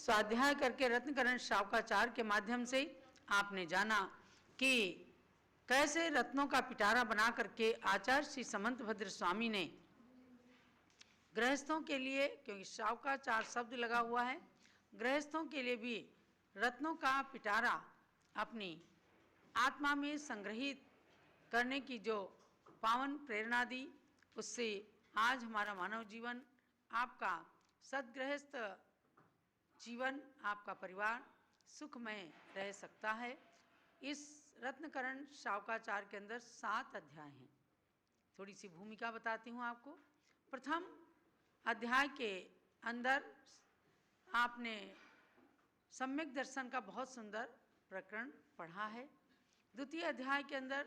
स्वाध्याय करके रत्नकरण शावकाचार्य के माध्यम से आपने जाना कि कैसे रत्नों का पिटारा बना करके आचार्य श्री समंतभद्र स्वामी ने गृहस्थों के लिए, क्योंकि शावकाचार शब्द लगा हुआ है, गृहस्थों के लिए भी रत्नों का पिटारा अपनी आत्मा में संग्रहित करने की जो पावन प्रेरणा दी, उससे आज हमारा मानव जीवन, आपका सद्गृहस्थ जीवन, आपका परिवार सुखमय रह सकता है। इस रत्नकरण शावकाचार के अंदर 7 अध्याय हैं। थोड़ी सी भूमिका बताती हूँ आपको। प्रथम अध्याय के अंदर आपने सम्यक दर्शन का बहुत सुंदर प्रकरण पढ़ा है। द्वितीय अध्याय के अंदर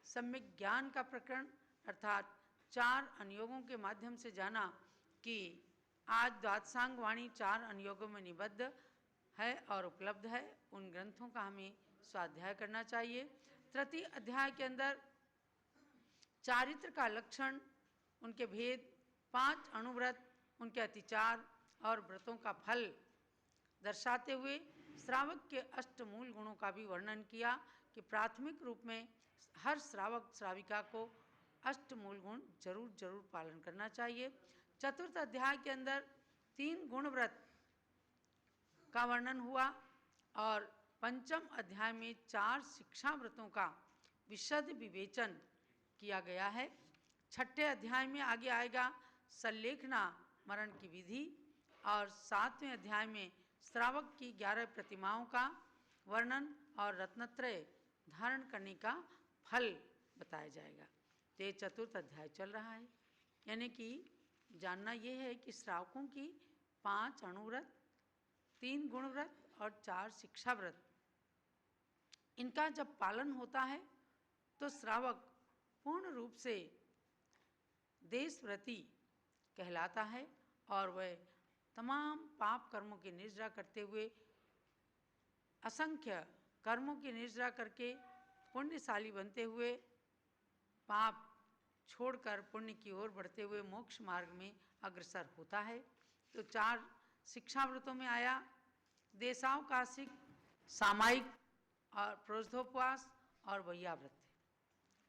सम्यक ज्ञान का प्रकरण अर्थात 4 अनुयोगों के माध्यम से जाना कि आज द्वादशांग वाणी 4 अनुयोगों में निबद्ध है और उपलब्ध है। उन ग्रंथों का हमें स्वाध्याय करना चाहिए। तृतीय अध्याय के अंदर चारित्र का लक्षण, उनके भेद, 5 अणुव्रत, उनके अतिचार और व्रतों का फल दर्शाते हुए श्रावक के अष्टमूल गुणों का भी वर्णन किया कि प्राथमिक रूप में हर श्रावक श्राविका को अष्टमूल गुण जरूर पालन करना चाहिए। चतुर्थ अध्याय के अंदर 3 गुण व्रत का वर्णन हुआ और पंचम अध्याय में 4 शिक्षा व्रतों का विशद विवेचन किया गया है। छठे अध्याय में आगे आएगा सल्लेखना मरण की विधि और 7वें अध्याय में श्रावक की 11 प्रतिमाओं का वर्णन और रत्नत्रय धारण करने का फल बताया जाएगा। तो ये चतुर्थ अध्याय चल रहा है। यानी कि जानना ये है कि श्रावकों की 5 अणुव्रत, 3 गुणव्रत और 4 शिक्षा व्रत, इनका जब पालन होता है तो श्रावक पूर्ण रूप से देशव्रती कहलाता है और वह तमाम पाप कर्मों की निर्जरा करते हुए, असंख्य कर्मों की निर्जरा करके पुण्यशाली बनते हुए, पाप छोड़कर पुण्य की ओर बढ़ते हुए मोक्ष मार्ग में अग्रसर होता है। तो 4 शिक्षा व्रतों में आया देशावकाशिक, सामायिक और प्रोषधोपवास और वैया व्रत।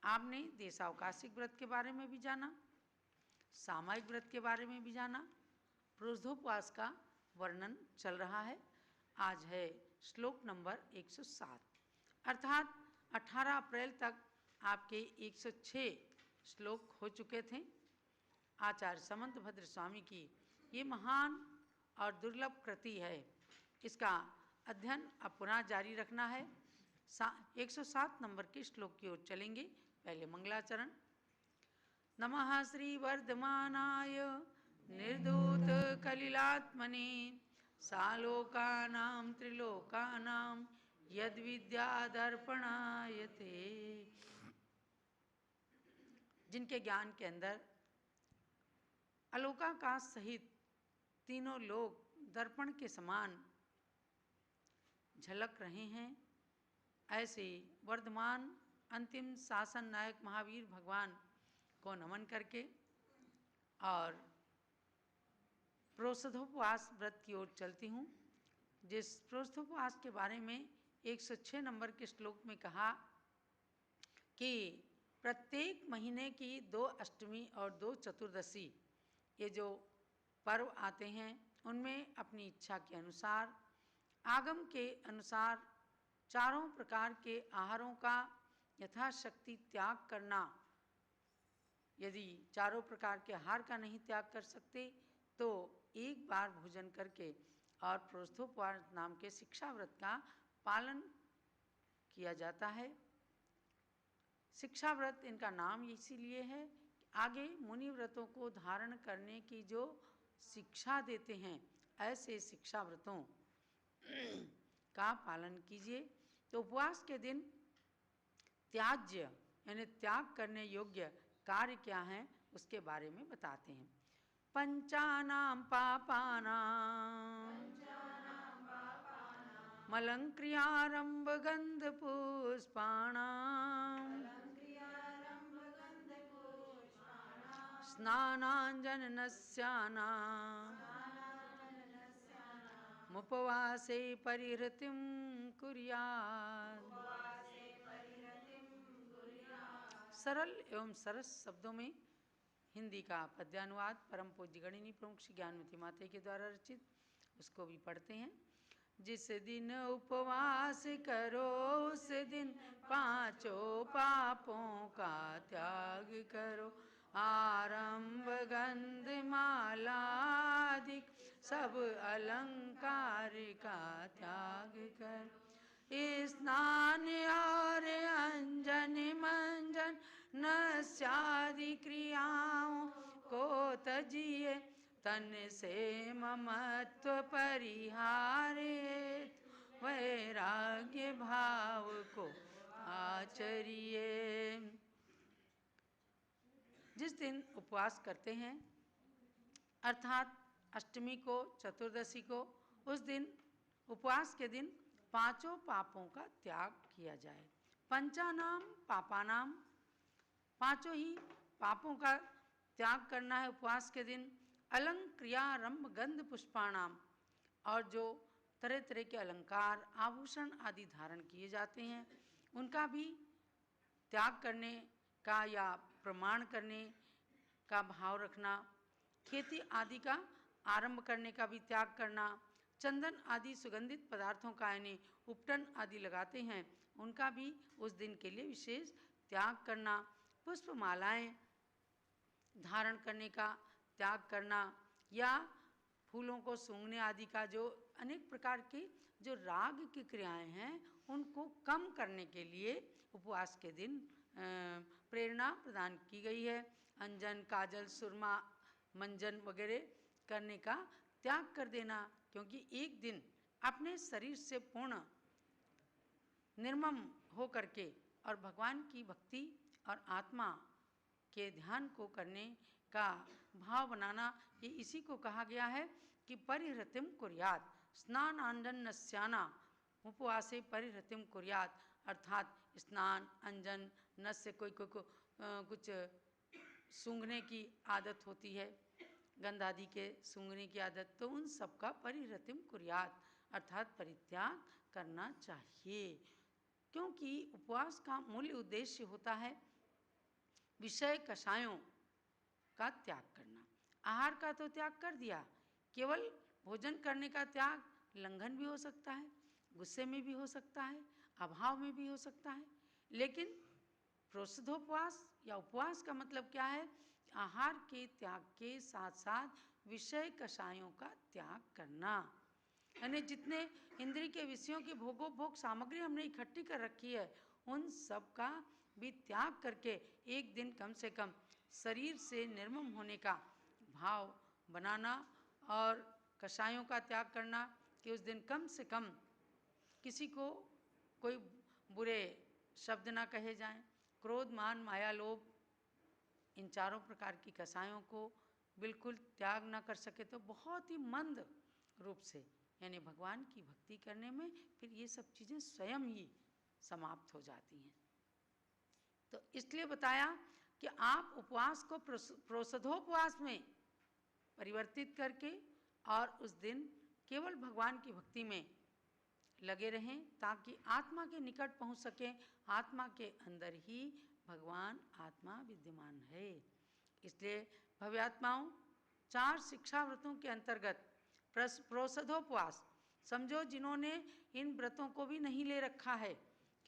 आपने देशावकाशिक व्रत के बारे में भी जाना, सामायिक व्रत के बारे में भी जाना, प्रोषधोपवास का वर्णन चल रहा है। आज है श्लोक नंबर 107, अर्थात 18 अप्रैल तक आपके 106 श्लोक हो चुके थे। आचार्य समंतभद्र स्वामी की ये महान और दुर्लभ कृति है। इसका अध्ययन अब पुनः जारी रखना है। 107 नंबर के श्लोक की ओर चलेंगे। पहले मंगलाचरण। नमः श्री वर्धमानाय निर्धूत कलिलात्मने सालोकानां त्रिलोकानां यद्विद्यादर्पणायते। जिनके ज्ञान के अंदर अलोकाकाश सहित तीनों लोक दर्पण के समान झलक रहे हैं, ऐसे वर्धमान अंतिम शासन नायक महावीर भगवान को नमन करके और प्रोषधोपवास व्रत की ओर चलती हूँ। जिस प्रोषधोपवास के बारे में 106 नंबर के श्लोक में कहा कि प्रत्येक महीने की 2 अष्टमी और 2 चतुर्दशी, ये जो पर्व आते हैं उनमें अपनी इच्छा के अनुसार, आगम के अनुसार चारों प्रकार के आहारों का यथाशक्ति त्याग करना। यदि चारों प्रकार के आहार का नहीं त्याग कर सकते तो एक बार भोजन करके और प्रोषधोपवास नाम के शिक्षा व्रत का पालन किया जाता है। शिक्षा व्रत इनका नाम इसीलिए है कि आगे मुनि व्रतों को धारण करने की जो शिक्षा देते हैं, ऐसे शिक्षा व्रतों का पालन कीजिए। तो उपवास के दिन त्याज्य यानी त्याग करने योग्य कार्य क्या हैं उसके बारे में बताते हैं। पंचानां पापानां मलंक्रियारंभ गंध पुष्पाणां स्नानांजननस्यानां मुपवासे परिहृतिं कुर्यात्। सरल एवं सरस शब्दों में हिंदी का पद्यानुवाद परम पूज्य गणिनी प्रमुख श्री ज्ञानमती माता के द्वारा रचित, उसको भी पढ़ते हैं। जिस दिन उपवास करो उस दिन पांचों पापों का त्याग करो, आरंभ गंध मालादि सब अलंकार का त्याग करो, स्नान और अंजन मंजन नस्यादि क्रियाओं को तजिए, तन से ममत्व परिहारे, वैराग्य भाव को आचरिए। जिस दिन उपवास करते हैं अर्थात अष्टमी को, चतुर्दशी को, उस दिन उपवास के दिन पांचों पापों का त्याग किया जाए। पंचानाम पापानाम, पांचों ही पापों का त्याग करना है उपवास के दिन। अलंग क्रियारंभ गंध पुष्पाणाम, और जो तरह तरह के अलंकार आभूषण आदि धारण किए जाते हैं उनका भी त्याग करने का या प्रमाण करने का भाव रखना। खेती आदि का आरंभ करने का भी त्याग करना। चंदन आदि सुगंधित पदार्थों का यानी उपटन आदि लगाते हैं उनका भी उस दिन के लिए विशेष त्याग करना। पुष्पमालाएं धारण करने का त्याग करना, या फूलों को सूंघने आदि का, जो अनेक प्रकार की जो राग की क्रियाएं हैं उनको कम करने के लिए उपवास के दिन प्रेरणा प्रदान की गई है। अंजन, काजल, सुरमा, मंजन वगैरह करने का त्याग कर देना, क्योंकि एक दिन अपने शरीर से पूर्ण निर्मम हो करके और भगवान की भक्ति और आत्मा के ध्यान को करने का भाव बनाना, ये इसी को कहा गया है कि परिहृतिम कुर्यात्, स्नान अंजन नस्याना उपवासे परिहृतिम कुर्यात्, अर्थात स्नान अंजन नस्य, कोई कुछ सूंघने की आदत होती है, गंध आदि के सूंघने की आदत, तो उन सब का परिहृतिम कुर्यात् अर्थात परित्याग करना चाहिए। क्योंकि उपवास का मूल उद्देश्य होता है विषय कषायों का त्याग करना। आहार का तो त्याग कर दिया, केवल भोजन करने का त्याग लंघन भी हो सकता है, गुस्से में भी हो सकता है, अभाव में भी हो सकता है, लेकिन प्रोषधोपवास या उपवास का मतलब क्या है? आहार के त्याग के साथ साथ विषय कषायों का त्याग करना, यानी जितने इंद्रिय के विषयों की भोग सामग्री हमने इकट्ठी कर रखी है उन सब का भी त्याग करके एक दिन कम से कम शरीर से निर्मम होने का भाव बनाना, और कषायों का त्याग करना कि उस दिन कम से कम किसी को कोई बुरे शब्द ना कहे जाएं। क्रोध, मान, माया, लोभ, इन चारों प्रकार की कषायों को बिल्कुल त्याग ना कर सके तो बहुत ही मंद रूप से, यानी भगवान की भक्ति करने में फिर ये सब चीज़ें स्वयं ही समाप्त हो जाती हैं। तो इसलिए बताया कि आप उपवास को प्रोषधोपवास में परिवर्तित करके और उस दिन केवल भगवान की भक्ति में लगे रहें, ताकि आत्मा के निकट पहुंच सकें। आत्मा के अंदर ही भगवान आत्मा विद्यमान है। इसलिए भव्यात्माओं, 4 शिक्षा व्रतों के अंतर्गत प्रोषधोपवास समझो, जिन्होंने इन व्रतों को भी नहीं ले रखा है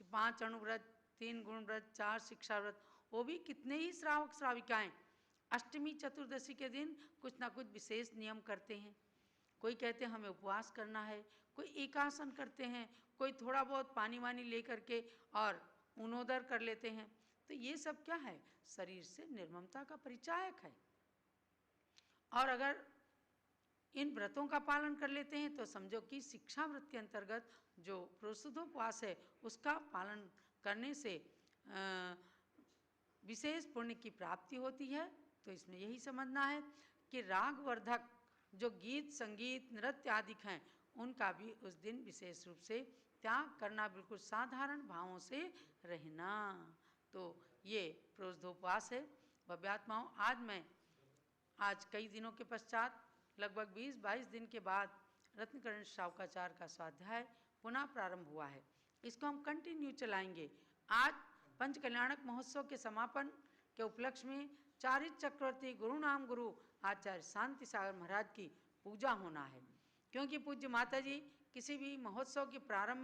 कि 5 अणुव्रत, 3 गुण व्रत, 4 शिक्षा व्रत, वो भी कितने ही श्रावक श्राविकाएं अष्टमी चतुर्दशी के दिन कुछ ना कुछ विशेष नियम करते हैं। कोई कहते हैं हमें उपवास करना है, कोई एकासन करते हैं, कोई थोड़ा बहुत पानी वानी ले करके और उनोदर कर लेते हैं। तो ये सब क्या है? शरीर से निर्ममता का परिचायक है। और अगर इन व्रतों का पालन कर लेते हैं तो समझो कि शिक्षा व्रत के अंतर्गत जो प्रोषधोपवास है उसका पालन करने से विशेष पुण्य की प्राप्ति होती है। तो इसमें यही समझना है कि रागवर्धक जो गीत, संगीत, नृत्य आदि हैं उनका भी उस दिन विशेष रूप से त्याग करना, बिल्कुल साधारण भावों से रहना। तो ये प्रोषधोपवास है। भव्यात्माओं, आज कई दिनों के पश्चात लगभग 20-22 दिन के बाद रत्नकरण शावकाचार्य का स्वाध्याय पुनः प्रारंभ हुआ है। इसको हम कंटिन्यू चलाएंगे। आज पंच कल्याणक महोत्सव के समापन के उपलक्ष्य में चारित्र चक्रवर्ती गुरु नाम गुरु आचार्य शांति सागर महाराज की पूजा होना है, क्योंकि पूज्य माता जी किसी भी महोत्सव के प्रारंभ